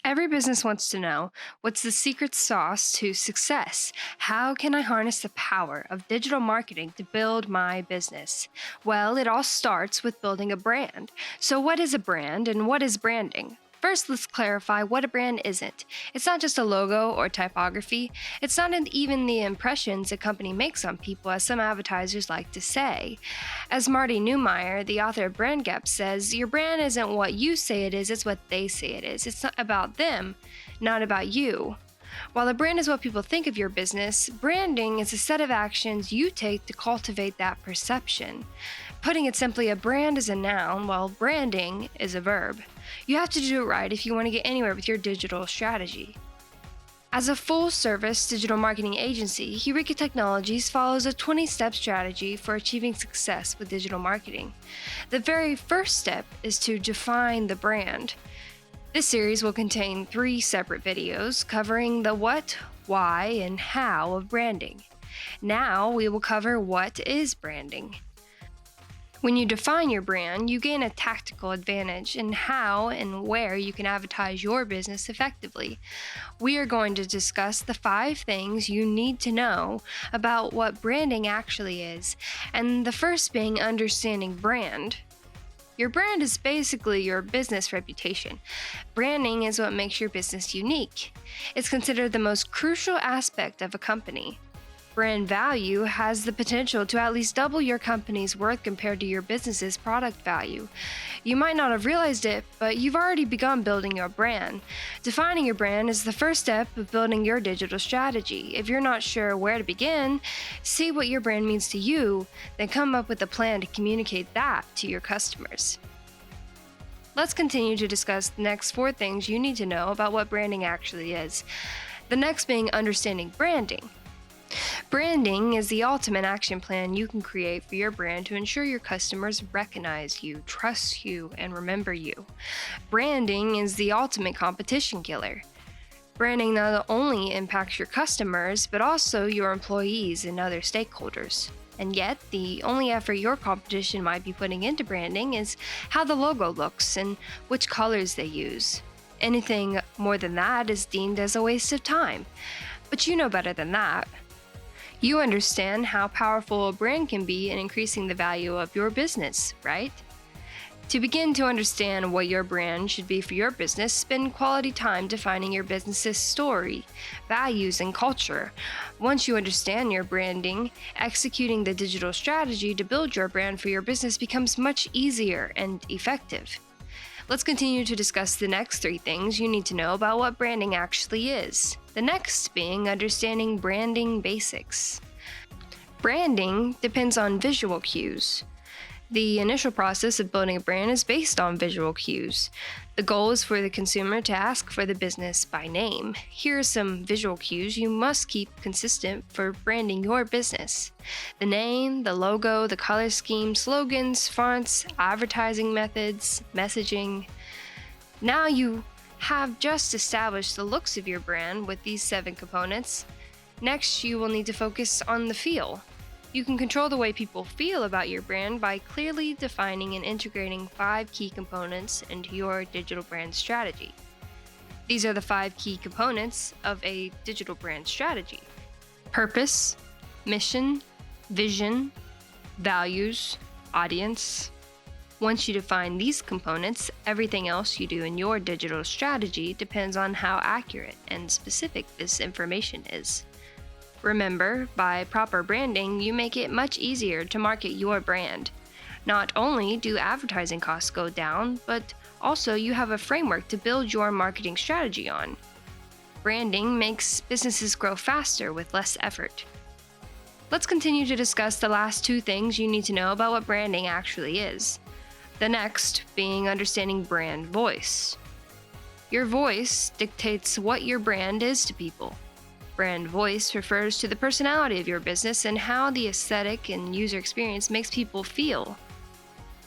Every business wants to know what's the secret sauce to success? How can I harness the power of digital marketing to build my business? Well, it all starts with building a brand. So, what is a brand and what is branding? First, let's clarify what a brand isn't. It's not just a logo or typography. It's not even the impressions a company makes on people, as some advertisers like to say. As Marty Neumeier, the author of Brand Gap, says, your brand isn't what you say it is, it's what they say it is. It's not about them, not about you. While a brand is what people think of your business, branding is a set of actions you take to cultivate that perception. Putting it simply, a brand is a noun, while branding is a verb. You have to do it right if you want to get anywhere with your digital strategy. As a full-service digital marketing agency, Eureka Technologies follows a 20-step strategy for achieving success with digital marketing. The very first step is to define the brand. This series will contain 3 separate videos covering the what, why, and how of branding. Now we will cover what is branding. When you define your brand, you gain a tactical advantage in how and where you can advertise your business effectively. We are going to discuss the 5 things you need to know about what branding actually is, and the first being understanding brand. Your brand is basically your business reputation. Branding is what makes your business unique. It's considered the most crucial aspect of a company. Brand value has the potential to at least double your company's worth compared to your business's product value. You might not have realized it, but you've already begun building your brand. Defining your brand is the first step of building your digital strategy. If you're not sure where to begin, see what your brand means to you, then come up with a plan to communicate that to your customers. Let's continue to discuss the next 4 things you need to know about what branding actually is. The next being understanding branding. Branding is the ultimate action plan you can create for your brand to ensure your customers recognize you, trust you, and remember you. Branding is the ultimate competition killer. Branding not only impacts your customers, but also your employees and other stakeholders. And yet, the only effort your competition might be putting into branding is how the logo looks and which colors they use. Anything more than that is deemed as a waste of time. But you know better than that. You understand how powerful a brand can be in increasing the value of your business, right? To begin to understand what your brand should be for your business, spend quality time defining your business's story, values, and culture. Once you understand your branding, executing the digital strategy to build your brand for your business becomes much easier and effective. Let's continue to discuss the next 3 things you need to know about what branding actually is. The next being understanding branding basics. Branding depends on visual cues. The initial process of building a brand is based on visual cues. The goal is for the consumer to ask for the business by name. Here are some visual cues you must keep consistent for branding your business. The name, the logo, the color scheme, slogans, fonts, advertising methods, messaging. Now you have just established the looks of your brand with these 7 components. Next, you will need to focus on the feel. You can control the way people feel about your brand by clearly defining and integrating 5 key components into your digital brand strategy. These are the 5 key components of a digital brand strategy: purpose, mission, vision, values, audience. Once you define these components, everything else you do in your digital strategy depends on how accurate and specific this information is. Remember, by proper branding, you make it much easier to market your brand. Not only do advertising costs go down, but also you have a framework to build your marketing strategy on. Branding makes businesses grow faster with less effort. Let's continue to discuss the last 2 things you need to know about what branding actually is. The next being understanding brand voice. Your voice dictates what your brand is to people. Brand voice refers to the personality of your business and how the aesthetic and user experience makes people feel.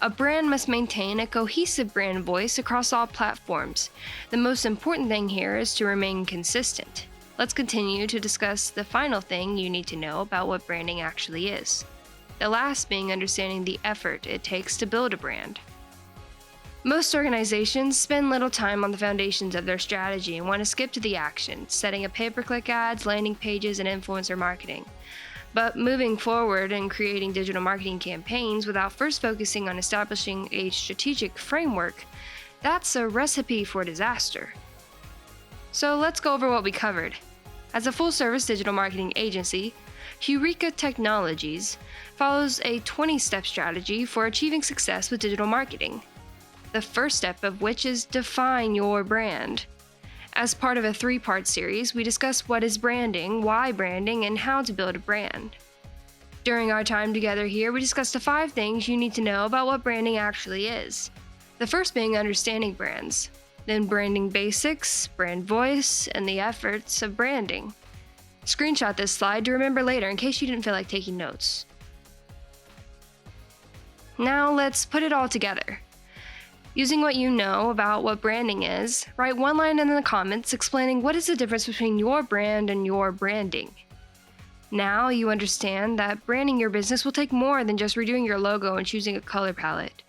A brand must maintain a cohesive brand voice across all platforms. The most important thing here is to remain consistent. Let's continue to discuss the final thing you need to know about what branding actually is. The last being understanding the effort it takes to build a brand. Most organizations spend little time on the foundations of their strategy and want to skip to the action, setting up pay-per-click ads, landing pages, and influencer marketing. But moving forward and creating digital marketing campaigns without first focusing on establishing a strategic framework, that's a recipe for disaster. So let's go over what we covered. As a full-service digital marketing agency, Eureka Technologies follows a 20-step strategy for achieving success with digital marketing. The first step of which is define your brand. As part of a 3-part series, we discuss what is branding, why branding, and how to build a brand. During our time together here, we discussed the 5 things you need to know about what branding actually is. The first being understanding brands, then branding basics, brand voice, and the efforts of branding. Screenshot this slide to remember later in case you didn't feel like taking notes. Now let's put it all together. Using what you know about what branding is, write one line in the comments explaining what is the difference between your brand and your branding. Now you understand that branding your business will take more than just redoing your logo and choosing a color palette.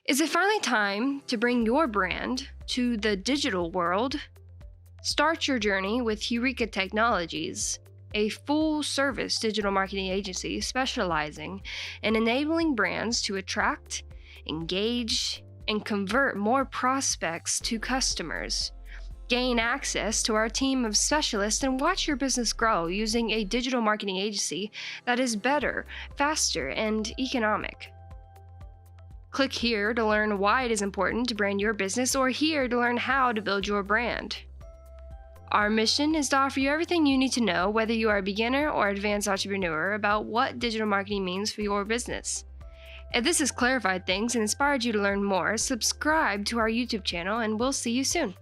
Is it finally time to bring your brand to the digital world? Start your journey with Eureka Technologies, a full-service digital marketing agency specializing in enabling brands to attract, engage, and convert more prospects to customers. Gain access to our team of specialists and watch your business grow using a digital marketing agency that is better, faster, and economic. Click here to learn why it is important to brand your business, or here to learn how to build your brand. Our mission is to offer you everything you need to know, whether you are a beginner or advanced entrepreneur, about what digital marketing means for your business. If this has clarified things and inspired you to learn more, subscribe to our YouTube channel and we'll see you soon.